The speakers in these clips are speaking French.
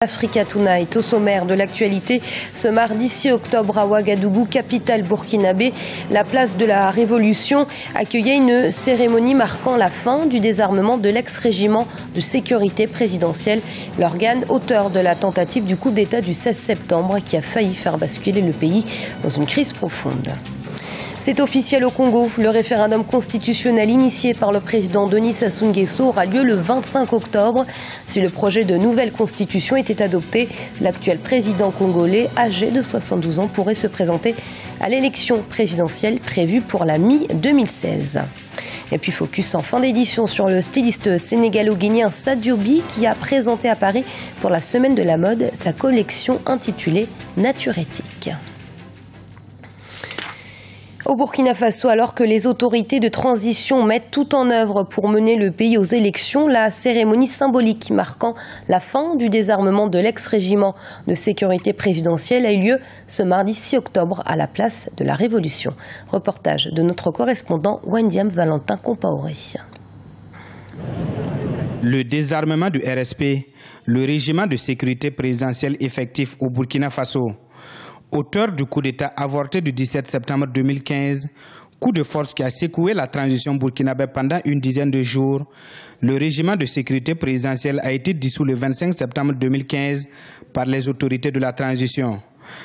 Africa Tonight au sommaire de l'actualité. Ce mardi 6 octobre à Ouagadougou, capitale burkinabé, la place de la Révolution accueillait une cérémonie marquant la fin du désarmement de l'ex-régiment de sécurité présidentielle, l'organe auteur de la tentative du coup d'État du 16 septembre qui a failli faire basculer le pays dans une crise profonde. C'est officiel au Congo. Le référendum constitutionnel initié par le président Denis Sassou Nguesso aura lieu le 25 octobre. Si le projet de nouvelle constitution était adopté, l'actuel président congolais, âgé de 72 ans, pourrait se présenter à l'élection présidentielle prévue pour la mi-2016. Et puis focus en fin d'édition sur le styliste sénégalo-guinéen Sadio Bi qui a présenté à Paris pour la semaine de la mode sa collection intitulée Nature éthique. Au Burkina Faso, alors que les autorités de transition mettent tout en œuvre pour mener le pays aux élections, la cérémonie symbolique marquant la fin du désarmement de l'ex-régiment de sécurité présidentielle a eu lieu ce mardi 6 octobre à la place de la Révolution. Reportage de notre correspondant Wendiam Valentin Compaoré. Le désarmement du RSP, le régiment de sécurité présidentielle effectif au Burkina Faso. Auteur du coup d'État avorté du 17 septembre 2015, coup de force qui a secoué la transition burkinabé pendant une dizaine de jours, le régiment de sécurité présidentielle a été dissous le 25 septembre 2015 par les autorités de la transition.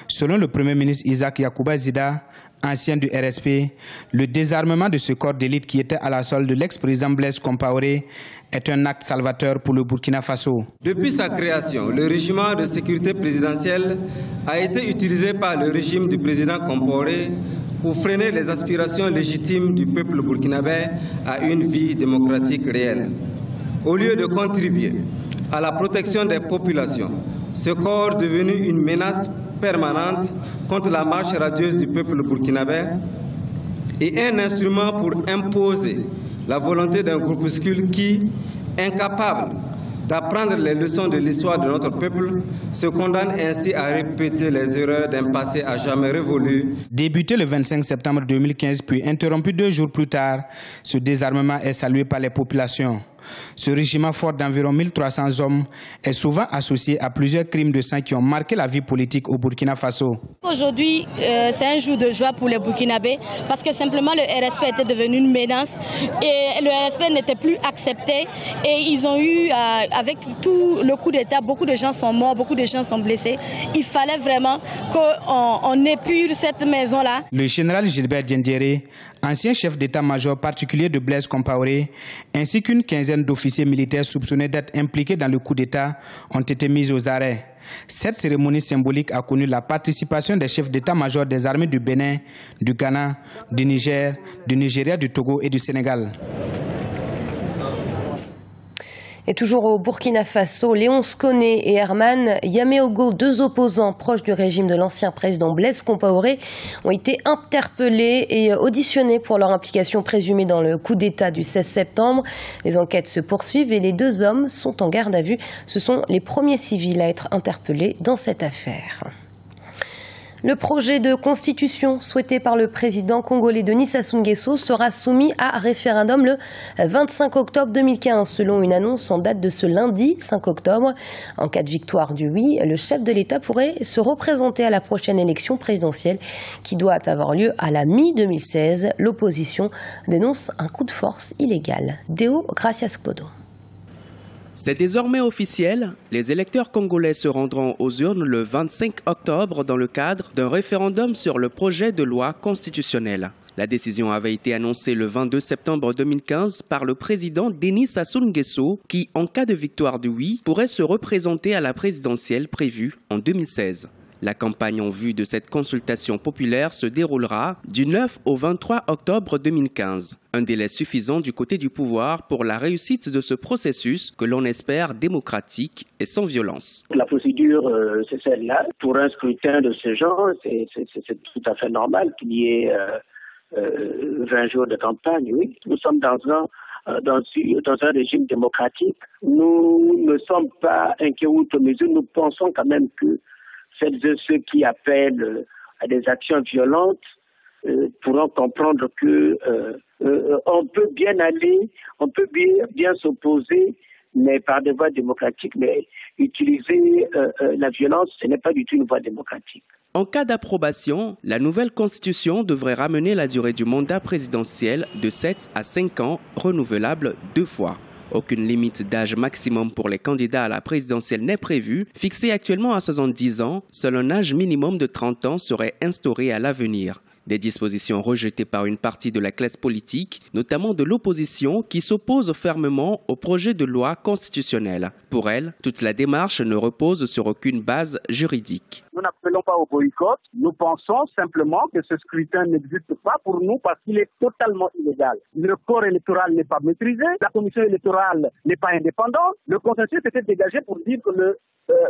Selon le Premier ministre Isaac Yacouba Zida, ancien du RSP, le désarmement de ce corps d'élite qui était à la solde de l'ex-président Blaise Compaoré est un acte salvateur pour le Burkina Faso. Depuis sa création, le régiment de sécurité présidentielle a été utilisé par le régime du président Compaoré pour freiner les aspirations légitimes du peuple burkinabé à une vie démocratique réelle. Au lieu de contribuer à la protection des populations, ce corps devenu une menace permanente contre la marche radieuse du peuple burkinabé et un instrument pour imposer la volonté d'un groupuscule qui, incapable d'apprendre les leçons de l'histoire de notre peuple, se condamne ainsi à répéter les erreurs d'un passé à jamais révolu. Débuté le 25 septembre 2015 puis interrompu 2 jours plus tard, ce désarmement est salué par les populations. Ce régiment fort d'environ 1300 hommes est souvent associé à plusieurs crimes de sang qui ont marqué la vie politique au Burkina Faso. Aujourd'hui, c'est un jour de joie pour les Burkinabés parce que simplement le RSP était devenu une menace et le RSP n'était plus accepté et ils ont eu, avec tout le coup d'État, beaucoup de gens sont morts, beaucoup de gens sont blessés. Il fallait vraiment qu'on épure cette maison-là. Le général Gilbert Diendéré, ancien chef d'état-major particulier de Blaise Compaoré, ainsi qu'une quinzaine d'officiers militaires soupçonnés d'être impliqués dans le coup d'État ont été mis aux arrêts. Cette cérémonie symbolique a connu la participation des chefs d'état-major des armées du Bénin, du Ghana, du Niger, du Nigeria, du Togo et du Sénégal. Et toujours au Burkina Faso, Léonce Koné et Herman Yaméogo, 2 opposants proches du régime de l'ancien président Blaise Compaoré, ont été interpellés et auditionnés pour leur implication présumée dans le coup d'État du 16 septembre. Les enquêtes se poursuivent et les 2 hommes sont en garde à vue. Ce sont les premiers civils à être interpellés dans cette affaire. Le projet de constitution souhaité par le président congolais Denis Sassou Nguesso sera soumis à référendum le 25 octobre 2015, selon une annonce en date de ce lundi 5 octobre. En cas de victoire du oui, le chef de l'État pourrait se représenter à la prochaine élection présidentielle qui doit avoir lieu à la mi-2016. L'opposition dénonce un coup de force illégal. Deo Gracias Podo. C'est désormais officiel, les électeurs congolais se rendront aux urnes le 25 octobre dans le cadre d'un référendum sur le projet de loi constitutionnelle. La décision avait été annoncée le 22 septembre 2015 par le président Denis Sassou Nguesso qui, en cas de victoire du oui, pourrait se représenter à la présidentielle prévue en 2016. La campagne en vue de cette consultation populaire se déroulera du 9 au 23 octobre 2015. Un délai suffisant du côté du pouvoir pour la réussite de ce processus que l'on espère démocratique et sans violence. La procédure, c'est celle-là. Pour un scrutin de ce genre, c'est tout à fait normal qu'il y ait 20 jours de campagne. Oui. Nous sommes dans un régime démocratique. Nous ne sommes pas inquiets outre mesure. Nous pensons quand même que celles et ceux qui appellent à des actions violentes pourront comprendre que on peut bien aller, on peut bien s'opposer mais par des voies démocratiques. Mais utiliser la violence, ce n'est pas du tout une voie démocratique. En cas d'approbation, la nouvelle constitution devrait ramener la durée du mandat présidentiel de 7 à 5 ans, renouvelable 2 fois. Aucune limite d'âge maximum pour les candidats à la présidentielle n'est prévue. Fixé actuellement à 70 ans, seul un âge minimum de 30 ans serait instauré à l'avenir. Des dispositions rejetées par une partie de la classe politique, notamment de l'opposition, qui s'oppose fermement au projet de loi constitutionnelle. Pour elle, toute la démarche ne repose sur aucune base juridique. Nous n'appelons pas au boycott. Nous pensons simplement que ce scrutin n'existe pas pour nous parce qu'il est totalement illégal. Le corps électoral n'est pas maîtrisé, la commission électorale n'est pas indépendante. Le consensus était dégagé pour dire que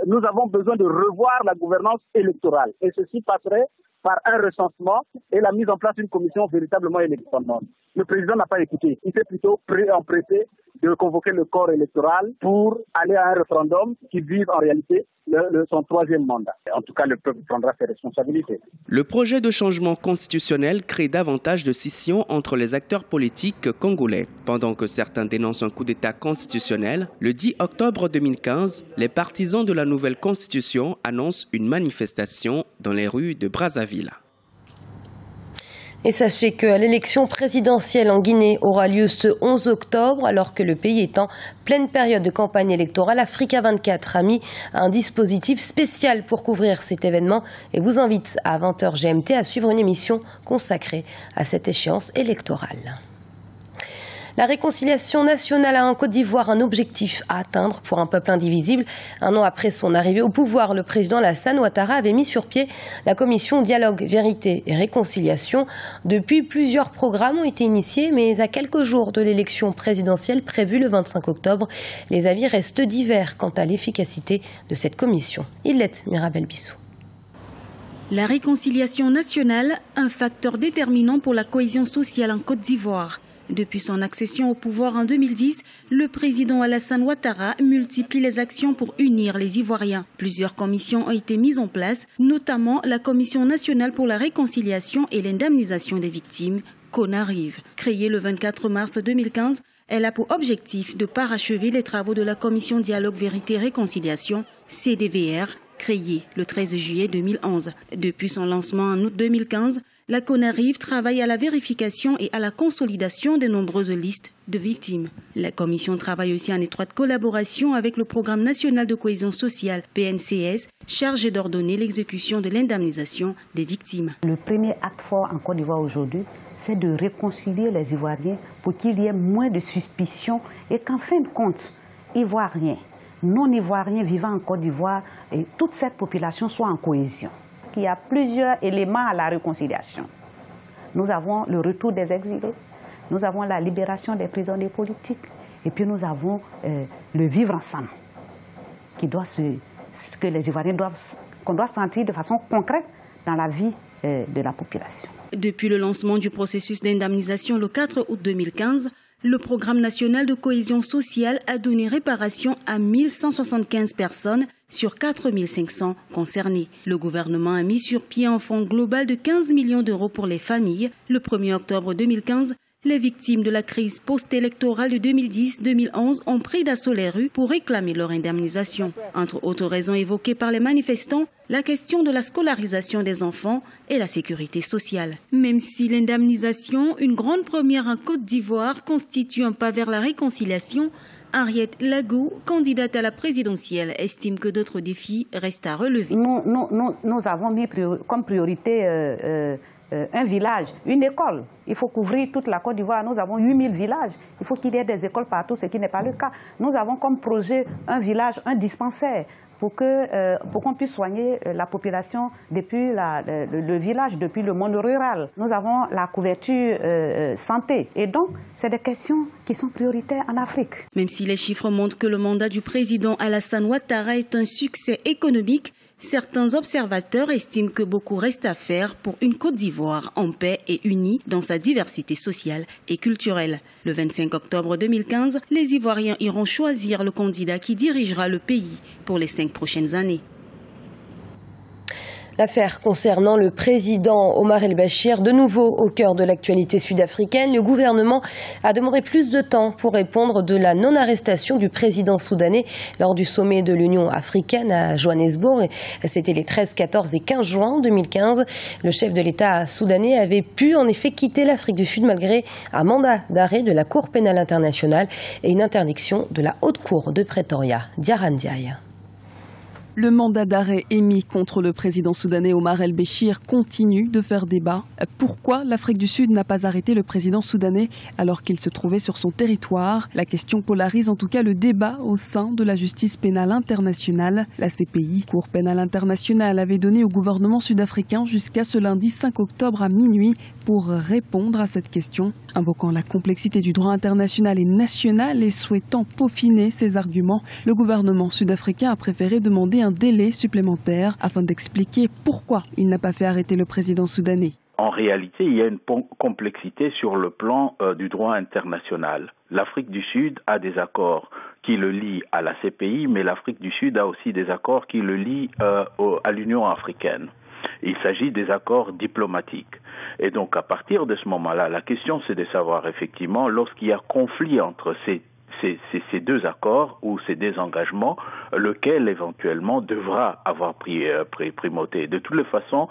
nous avons besoin de revoir la gouvernance électorale. Et ceci passerait par un recensement et la mise en place d'une commission véritablement indépendante. Le président n'a pas écouté. Il s'est plutôt empressé de convoquer le corps électoral pour aller à un référendum qui vise en réalité son 3e mandat. En tout cas, le peuple prendra ses responsabilités. Le projet de changement constitutionnel crée davantage de scissions entre les acteurs politiques congolais. Pendant que certains dénoncent un coup d'État constitutionnel, le 10 octobre 2015, les partisans de la nouvelle constitution annoncent une manifestation dans les rues de Brazzaville. Et sachez que l'élection présidentielle en Guinée aura lieu ce 11 octobre, alors que le pays est en pleine période de campagne électorale. Africa 24 a mis un dispositif spécial pour couvrir cet événement et vous invite à 20h GMT à suivre une émission consacrée à cette échéance électorale. La réconciliation nationale a en Côte d'Ivoire un objectif à atteindre pour un peuple indivisible. Un an après son arrivée au pouvoir, le président Alassane Ouattara avait mis sur pied la commission Dialogue, Vérité et Réconciliation. Depuis, plusieurs programmes ont été initiés, mais à quelques jours de l'élection présidentielle prévue le 25 octobre, les avis restent divers quant à l'efficacité de cette commission. Illette Mirabel Bissou. La réconciliation nationale, un facteur déterminant pour la cohésion sociale en Côte d'Ivoire. Depuis son accession au pouvoir en 2010, le président Alassane Ouattara multiplie les actions pour unir les Ivoiriens. Plusieurs commissions ont été mises en place, notamment la Commission nationale pour la réconciliation et l'indemnisation des victimes, CONARIV. Créée le 24 mars 2015, elle a pour objectif de parachever les travaux de la Commission Dialogue, Vérité, Réconciliation, CDVR, créée le 13 juillet 2011. Depuis son lancement en août 2015, la CONARIV travaille à la vérification et à la consolidation de nombreuses listes de victimes. La commission travaille aussi en étroite collaboration avec le Programme national de cohésion sociale, PNCS, chargé d'ordonner l'exécution de l'indemnisation des victimes. Le premier acte fort en Côte d'Ivoire aujourd'hui, c'est de réconcilier les Ivoiriens pour qu'il y ait moins de suspicion et qu'en fin de compte, Ivoiriens, non-Ivoiriens vivant en Côte d'Ivoire et toute cette population soit en cohésion. Il y a plusieurs éléments à la réconciliation. Nous avons le retour des exilés, nous avons la libération des prisonniers politiques et puis nous avons le vivre ensemble que les Ivoiriens qu'on doit sentir de façon concrète dans la vie de la population. Depuis le lancement du processus d'indemnisation le 4 août 2015, le Programme national de cohésion sociale a donné réparation à 1175 personnes sur 4500 concernées. Le gouvernement a mis sur pied un fonds global de 15 millions d'euros pour les familles. Le 1er octobre 2015, les victimes de la crise post-électorale de 2010-2011 ont pris d'assaut les rues pour réclamer leur indemnisation. Entre autres raisons évoquées par les manifestants, la question de la scolarisation des enfants et la sécurité sociale. Même si l'indemnisation, une grande première en Côte d'Ivoire, constitue un pas vers la réconciliation, Henriette Lagou, candidate à la présidentielle, estime que d'autres défis restent à relever. Nous avons mis comme priorité un village, une école. Il faut couvrir toute la Côte d'Ivoire. Nous avons 8000 villages. Il faut qu'il y ait des écoles partout, ce qui n'est pas le cas. Nous avons comme projet un village, un dispensaire, pour qu'on puisse soigner la population depuis le village, depuis le monde rural. Nous avons la couverture santé. Et donc, c'est des questions qui sont prioritaires en Afrique. Même si les chiffres montrent que le mandat du président Alassane Ouattara est un succès économique, certains observateurs estiment que beaucoup reste à faire pour une Côte d'Ivoire en paix et unie dans sa diversité sociale et culturelle. Le 25 octobre 2015, les Ivoiriens iront choisir le candidat qui dirigera le pays pour les 5 prochaines années. L'affaire concernant le président Omar el-Béchir, de nouveau au cœur de l'actualité sud-africaine, le gouvernement a demandé plus de temps pour répondre de la non-arrestation du président soudanais lors du sommet de l'Union africaine à Johannesburg. C'était les 13, 14 et 15 juin 2015. Le chef de l'État soudanais avait pu en effet quitter l'Afrique du Sud malgré un mandat d'arrêt de la Cour pénale internationale et une interdiction de la Haute Cour de Pretoria. Diaran Ndiaye. Le mandat d'arrêt émis contre le président soudanais Omar el-Béchir continue de faire débat. Pourquoi l'Afrique du Sud n'a pas arrêté le président soudanais alors qu'il se trouvait sur son territoire? La question polarise en tout cas le débat au sein de la justice pénale internationale. La CPI, Cour pénale internationale, avait donné au gouvernement sud-africain jusqu'à ce lundi 5 octobre à minuit pour répondre à cette question. Invoquant la complexité du droit international et national et souhaitant peaufiner ses arguments, le gouvernement sud-africain a préféré demander un délai supplémentaire afin d'expliquer pourquoi il n'a pas fait arrêter le président soudanais. En réalité, il y a une complexité sur le plan du droit international. L'Afrique du Sud a des accords qui le lient à la CPI, mais l'Afrique du Sud a aussi des accords qui le lient à l'Union africaine. Il s'agit des accords diplomatiques. Et donc, à partir de ce moment-là, la question, c'est de savoir effectivement, lorsqu'il y a conflit entre ces deux accords ou ces désengagements, lequel éventuellement devra avoir primauté. De toutes les façons,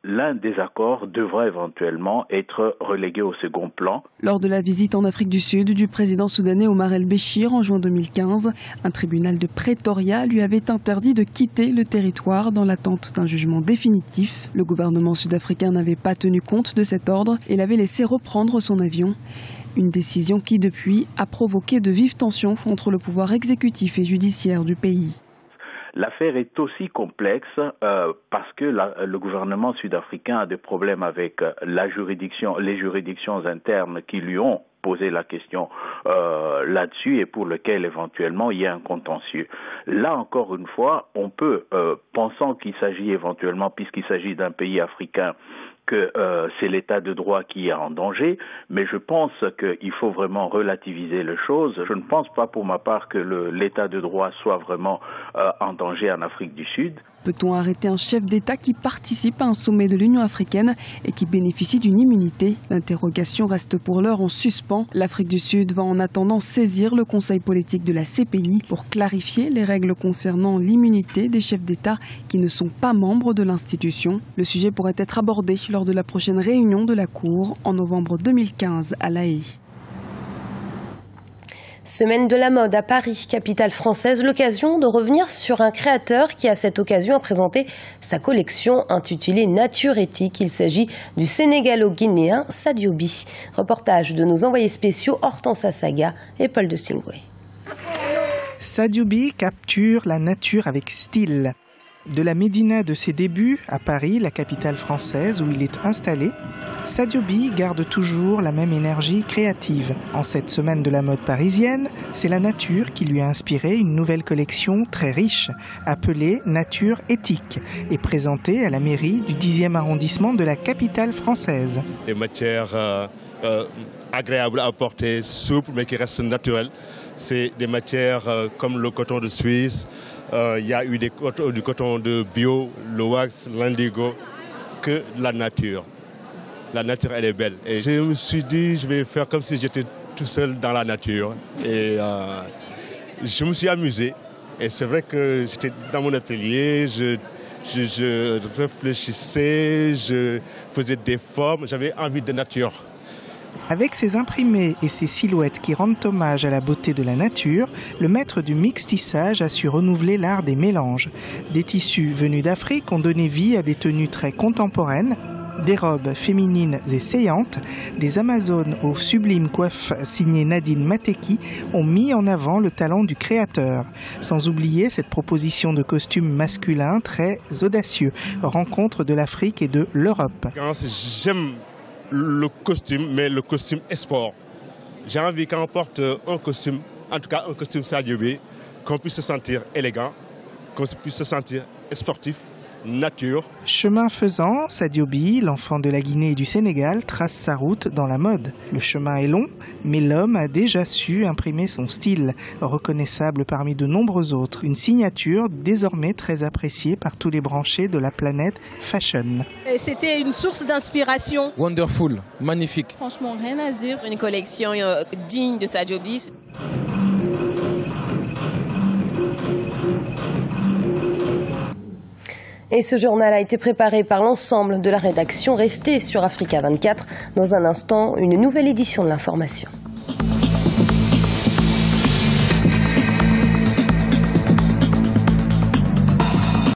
l'un des accords devra éventuellement être relégué au second plan. Lors de la visite en Afrique du Sud du président soudanais Omar el-Béchir en juin 2015, un tribunal de Pretoria lui avait interdit de quitter le territoire dans l'attente d'un jugement définitif. Le gouvernement sud-africain n'avait pas tenu compte de cet ordre et l'avait laissé reprendre son avion. Une décision qui, depuis, a provoqué de vives tensions entre le pouvoir exécutif et judiciaire du pays. L'affaire est aussi complexe parce que le gouvernement sud-africain a des problèmes avec les juridictions internes qui lui ont posé la question là-dessus et pour lequel éventuellement il y a un contentieux. Là encore une fois, on peut, pensant qu'il s'agit éventuellement, puisqu'il s'agit d'un pays africain, que c'est l'état de droit qui est en danger, mais je pense qu'il faut vraiment relativiser les choses. Je ne pense pas pour ma part que l'état de droit soit vraiment en danger en Afrique du Sud. Peut-on arrêter un chef d'État qui participe à un sommet de l'Union africaine et qui bénéficie d'une immunité? L'interrogation reste pour l'heure en suspens. L'Afrique du Sud va en attendant saisir le Conseil politique de la CPI pour clarifier les règles concernant l'immunité des chefs d'État qui ne sont pas membres de l'institution. Le sujet pourrait être abordé lors de la prochaine réunion de la Cour en novembre 2015 à La Haye. Semaine de la mode à Paris, capitale française, l'occasion de revenir sur un créateur qui, à cette occasion, a présenté sa collection intitulée Nature Éthique. Il s'agit du Sénégalo-Guinéen Sadio Bi. Reportage de nos envoyés spéciaux Hortense Assaga et Paul de Singwe. Sadio Bi capture la nature avec style. De la médina de ses débuts, à Paris, la capitale française où il est installé, Sadio Bi garde toujours la même énergie créative. En cette semaine de la mode parisienne, c'est la nature qui lui a inspiré une nouvelle collection très riche, appelée Nature Éthique, et présentée à la mairie du 10e arrondissement de la capitale française. Des matières agréables à porter, souples mais qui restent naturelles. C'est des matières comme le coton de Suisse, il y a eu du coton de bio, le wax, l'indigo, que la nature. La nature, elle est belle. Et je me suis dit, je vais faire comme si j'étais tout seul dans la nature. Et je me suis amusé. Et c'est vrai que j'étais dans mon atelier, je réfléchissais, je faisais des formes, j'avais envie de nature. Avec ses imprimés et ses silhouettes qui rendent hommage à la beauté de la nature, le maître du mixtissage a su renouveler l'art des mélanges. Des tissus venus d'Afrique ont donné vie à des tenues très contemporaines, des robes féminines et saillantes, des Amazones aux sublimes coiffes signées Nadine Mateki ont mis en avant le talent du créateur. Sans oublier cette proposition de costumes masculins très audacieux, rencontre de l'Afrique et de l'Europe. J'aime le costume, mais le costume est sport. J'ai envie qu'on porte un costume, en tout cas un costume Sadio Bi, qu'on puisse se sentir élégant, qu'on puisse se sentir sportif nature. Chemin faisant, Sadio Bi, l'enfant de la Guinée et du Sénégal, trace sa route dans la mode. Le chemin est long, mais l'homme a déjà su imprimer son style, reconnaissable parmi de nombreux autres. Une signature désormais très appréciée par tous les branchés de la planète fashion. C'était une source d'inspiration. Wonderful, magnifique. Franchement, rien à se dire. Une collection digne de Sadio Bi. Et ce journal a été préparé par l'ensemble de la rédaction. Restez sur Africa 24. Dans un instant, une nouvelle édition de l'information.